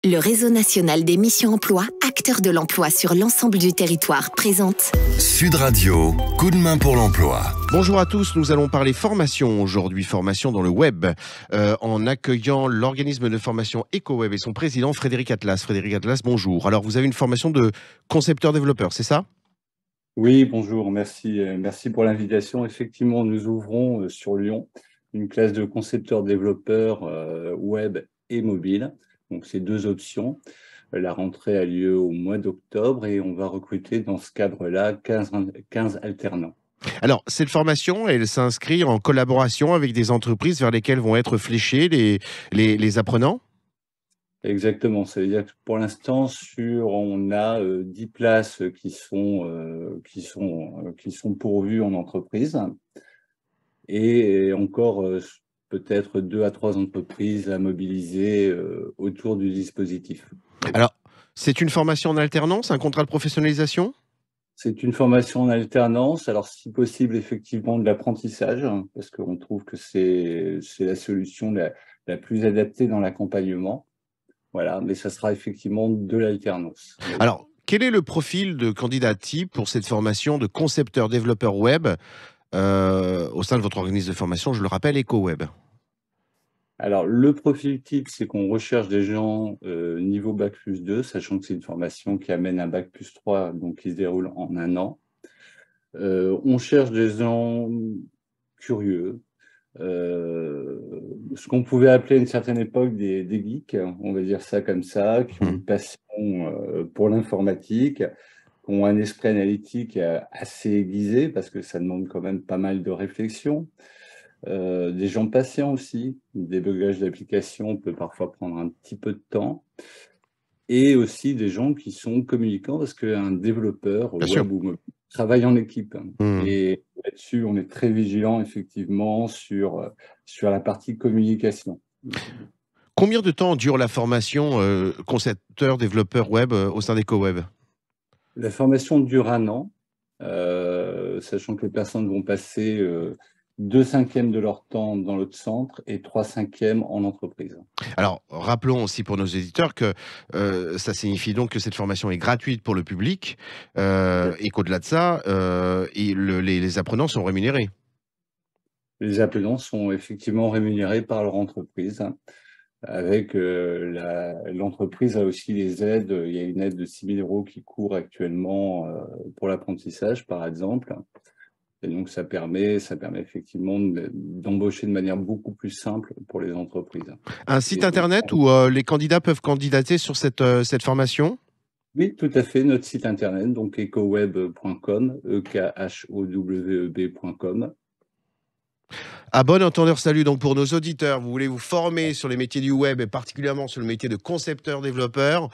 Le Réseau national des missions emploi, acteur de l'emploi sur l'ensemble du territoire, présente Sud Radio, coup de main pour l'emploi. Bonjour à tous, nous allons parler formation aujourd'hui, formation dans le web, en accueillant l'organisme de formation EcoWeb et son président Frédéric Atlas. Frédéric Atlas, bonjour. Alors vous avez une formation de concepteur-développeur, c'est ça ? Oui, bonjour, merci pour l'invitation. Effectivement, nous ouvrons sur Lyon une classe de concepteur-développeur web et mobile. Donc, c'est deux options. La rentrée a lieu au mois d'octobre et on va recruter dans ce cadre-là 15 alternants. Alors, cette formation, elle s'inscrit en collaboration avec des entreprises vers lesquelles vont être fléchés les apprenants ? Exactement. Ça veut dire que pour l'instant, on a 10 places qui sont pourvues en entreprise et encore peut-être 2 à 3 entreprises à mobiliser autour du dispositif. Alors, c'est une formation en alternance, un contrat de professionnalisation ? C'est une formation en alternance, alors si possible effectivement de l'apprentissage, parce qu'on trouve que c'est la solution la plus adaptée dans l'accompagnement. Voilà, mais ça sera effectivement de l'alternance. Alors, quel est le profil de candidat type pour cette formation de concepteur-développeur web au sein de votre organisme de formation, je le rappelle, EcoWeb? Alors, le profil type, c'est qu'on recherche des gens niveau Bac+2, sachant que c'est une formation qui amène un Bac+3, donc qui se déroule en 1 an. On cherche des gens curieux, ce qu'on pouvait appeler à une certaine époque des geeks, on va dire ça comme ça, qui ont une passion pour l'informatique, qui ont un esprit analytique assez aiguisé, parce que ça demande quand même pas mal de réflexion. Des gens patients aussi, le débugage d'applications peut parfois prendre un petit peu de temps, et aussi des gens qui sont communicants, parce qu'un développeur web ou mobile travaille en équipe. Et là-dessus, on est très vigilant effectivement sur la partie communication. Combien de temps dure la formation concepteur-développeur web au sein d'EcoWeb ? La formation dure 1 an, sachant que les personnes vont passer 2/5 de leur temps dans notre centre et 3/5 en entreprise. Alors, rappelons aussi pour nos éditeurs que ça signifie donc que cette formation est gratuite pour le public et qu'au-delà de ça, les apprenants sont rémunérés. Les apprenants sont effectivement rémunérés par leur entreprise. Avec l'entreprise a aussi les aides. Il y a une aide de 6 000 € qui court actuellement pour l'apprentissage, par exemple. Et donc, ça permet effectivement d'embaucher de manière beaucoup plus simple pour les entreprises. Un site internet où les candidats peuvent candidater sur cette formation ? Oui, tout à fait. Notre site internet, donc ecoweb.com, EKHOWEB.com. À bon entendeur, salut donc pour nos auditeurs. Vous voulez vous former sur les métiers du web et particulièrement sur le métier de concepteur-développeur,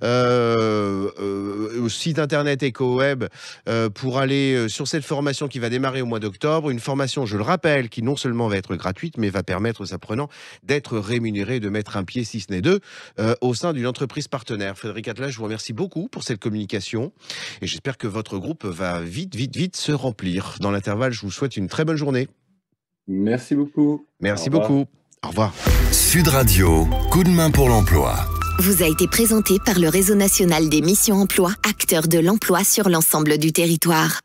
au site internet EcoWeb pour aller sur cette formation qui va démarrer au mois d'octobre. Une formation, je le rappelle, qui non seulement va être gratuite, mais va permettre aux apprenants d'être rémunérés, de mettre un pied, si ce n'est deux, au sein d'une entreprise partenaire. Frédéric Atlas, je vous remercie beaucoup pour cette communication et j'espère que votre groupe va vite se remplir. Dans l'intervalle, je vous souhaite une très bonne journée. Merci beaucoup. Merci beaucoup. Au revoir. Sud Radio, coup de main pour l'emploi. Vous a été présenté par le Réseau national des missions emploi, acteur de l'emploi sur l'ensemble du territoire.